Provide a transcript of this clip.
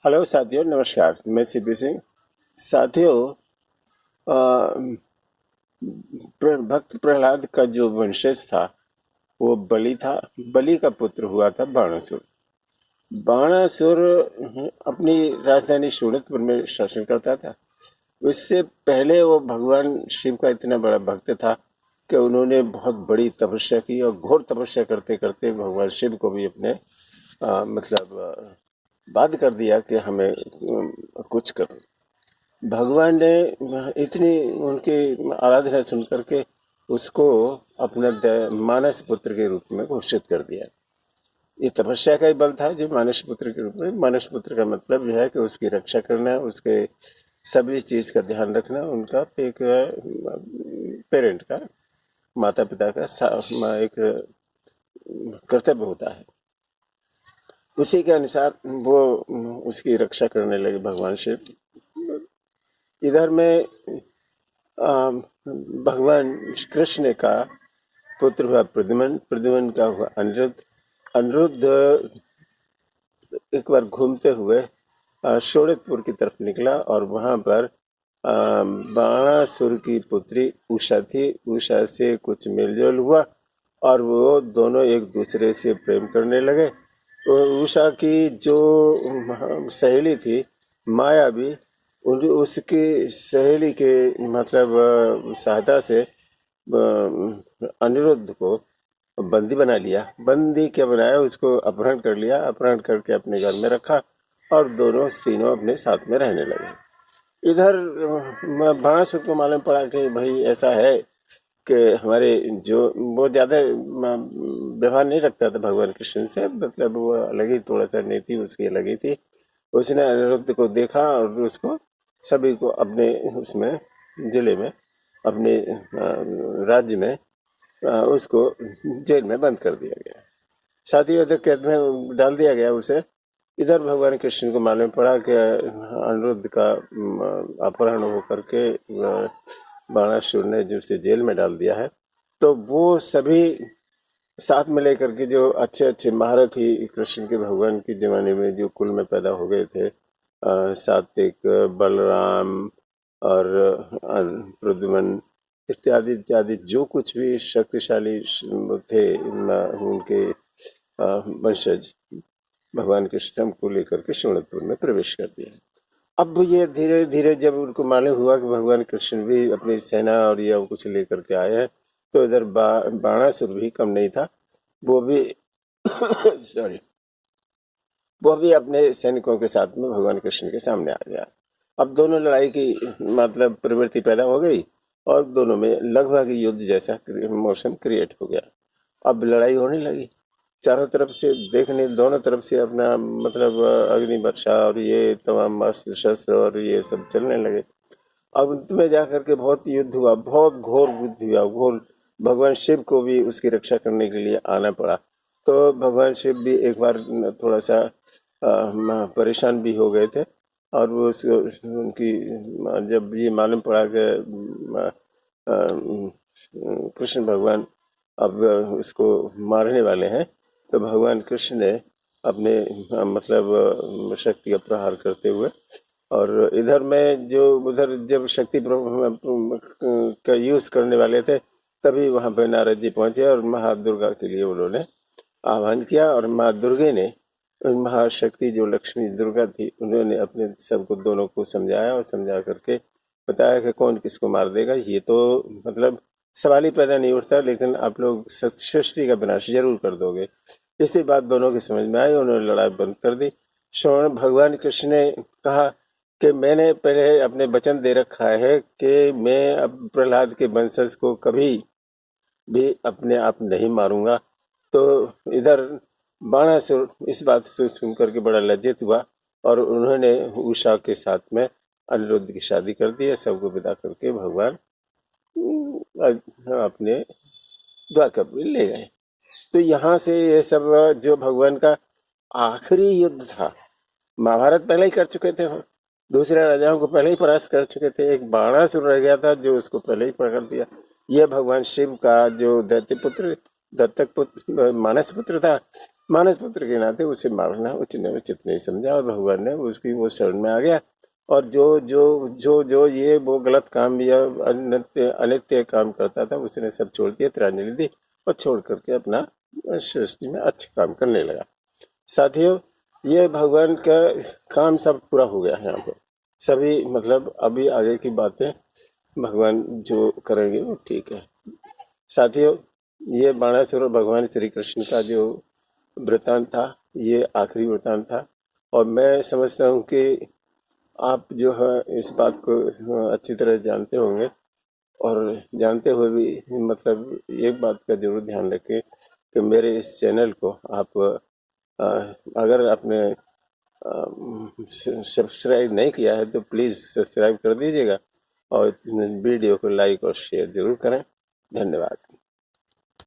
Hello साथियों, नमस्कार। मैं सीपी सिंह। साथियों, अ, भक्त प्रहलाद का जो वंशज था वो बलि था। बलि का पुत्र हुआ था बाणासुर। बाणासुर अपनी राजधानी शोणितपुर में शासन करता था। उससे पहले वो भगवान शिव का इतना बड़ा भक्त था कि उन्होंने बहुत बड़ी तपस्या की और घोर तपस्या करते करते भगवान शिव को भी अपने बाध्य कर दिया कि हमें कुछ करो। भगवान ने इतनी उनकी आराधना सुन करके उसको अपना मानस पुत्र के रूप में घोषित कर दिया। ये तपस्या का ही बल था जो मानस पुत्र के रूप में। मानस पुत्र का मतलब यह है कि उसकी रक्षा करना, उसके सभी चीज का ध्यान रखना, उनका एक पेरेंट का, माता पिता का एक कर्तव्य होता है। उसी के अनुसार वो उसकी रक्षा करने लगे भगवान शिव। इधर में भगवान कृष्ण का पुत्र हुआ प्रद्युम्न, प्रद्युम्न का हुआ अनिरुद्ध। अनिरुद्ध एक बार घूमते हुए शोणितपुर की तरफ निकला और वहां पर बाणासुर की पुत्री उषा थी। उषा से कुछ मेलजोल हुआ और वो दोनों एक दूसरे से प्रेम करने लगे। तो उषा की जो सहेली थी माया भी, उसकी सहेली के सहायता से अनिरुद्ध को बंदी बना लिया। बंदी क्या बनाया, उसको अपहरण कर लिया। अपहरण करके अपने घर में रखा और दोनों तीनों अपने साथ में रहने लगे। इधर बाणासुर को मालूम पड़ा कि भाई ऐसा है कि हमारे जो वो ज्यादा व्यवहार नहीं रखता था भगवान कृष्ण से, मतलब वो अलग ही, थोड़ा सा नीति उसकी अलग ही थी। उसने अनिरुद्ध को देखा और उसको सभी को अपने उसमें जिले में, अपने राज्य में उसको जेल में बंद कर दिया गया। साथ ही उधर कैद में डाल दिया गया उसे। इधर भगवान कृष्ण को मालूम पड़ा कि अनिरुद्ध का अपहरण हो करके बाणासुर ने जो उसे जेल में डाल दिया है। तो वो सभी साथ में लेकर के जो अच्छे अच्छे महारथी कृष्ण के भगवान के जमाने में जो कुल में पैदा हो गए थे, सात्विक, बलराम और प्रद्युम्न इत्यादि इत्यादि, जो कुछ भी शक्तिशाली थे उनके वंशज, भगवान कृष्ण को लेकर के शोणितपुर में प्रवेश कर दिया। अब ये धीरे धीरे जब उनको मालूम हुआ कि भगवान कृष्ण भी अपनी सेना और ये कुछ लेकर के आए हैं, तो इधर बाणासुर भी कम नहीं था। वो भी सॉरी, वो भी अपने सैनिकों के साथ में भगवान कृष्ण के सामने आ गया। अब दोनों लड़ाई की प्रवृत्ति पैदा हो गई और दोनों में लगभग युद्ध जैसा मौसम क्रिएट हो गया। अब लड़ाई होने लगी। चारों तरफ से देखने, दोनों तरफ से अपना अग्नि वर्षा और ये तमाम अस्त्र शस्त्र और ये सब चलने लगे। अब अंत में जाकर के बहुत युद्ध हुआ, बहुत घोर युद्ध हुआ, घोर। भगवान शिव को भी उसकी रक्षा करने के लिए आना पड़ा। तो भगवान शिव भी एक बार थोड़ा सा परेशान भी हो गए थे और वो उनकी जब ये मालूम पड़ा कि कृष्ण भगवान अब उसको मारने वाले हैं, तो भगवान कृष्ण ने अपने शक्ति का प्रहार करते हुए, और इधर में जो उधर जब शक्ति का यूज करने वाले थे, तभी वहां पे नारद जी पहुंचे और महादुर्गा के लिए उन्होंने आह्वान किया। और माँ दुर्गे ने, महाशक्ति जो लक्ष्मी दुर्गा थी, उन्होंने अपने सबको, दोनों को समझाया और समझा करके बताया कि कौन किसको मार देगा। ये तो सवाल ही पैदा नहीं उठता, लेकिन आप लोग सृष्टि का विनाश जरूर कर दोगे। इसी बात दोनों की समझ में आई, उन्होंने लड़ाई बंद कर दी। भगवान कृष्ण ने कहा कि मैंने पहले अपने वचन दे रखा है कि मैं अब प्रहलाद के वंशज को कभी भी अपने आप नहीं मारूंगा। तो इधर बाणासुर इस बात से सुनकर के बड़ा लज्जित हुआ और उन्होंने उषा के साथ में अनिरुद्ध की शादी कर दी है। सबको विदा करके भगवान अपने द्वारकापुरी ले गए। तो यहाँ से ये सब जो भगवान का आखिरी युद्ध था, महाभारत पहले ही कर चुके थे, दूसरे राजाओं को पहले ही परास्त कर चुके थे। एक बाणासुर रह गया था जो उसको पहले ही पकड़ दिया। यह भगवान शिव का जो दैत्य पुत्र, दत्तक पुत्र, मानस पुत्र था, मानस पुत्र के नाते उसे मारना उचित नहीं समझा, और भगवान ने उसकी वो शरण में आ गया। और जो जो जो जो ये वो गलत काम या अनित्य अनित्य काम करता था, उसने सब छोड़ दिया, तिलांजलि दी और छोड़ करके अपना सृष्टि में अच्छे काम करने लगा। साथियों, ये भगवान का काम सब पूरा हो गया है यहाँ पर। सभी मतलब अभी आगे की बातें भगवान जो करेंगे वो ठीक है। साथियों, ये बाणासुर भगवान श्री कृष्ण का जो वृतांत था, ये आखिरी वृतांत था। और मैं समझता हूँ कि आप जो है इस बात को अच्छी तरह जानते होंगे, और जानते हुए भी मतलब एक बात का जरूर ध्यान रखें कि मेरे इस चैनल को आप अगर आपने सब्सक्राइब नहीं किया है तो प्लीज़ सब्सक्राइब कर दीजिएगा, और वीडियो को लाइक और शेयर जरूर करें। धन्यवाद।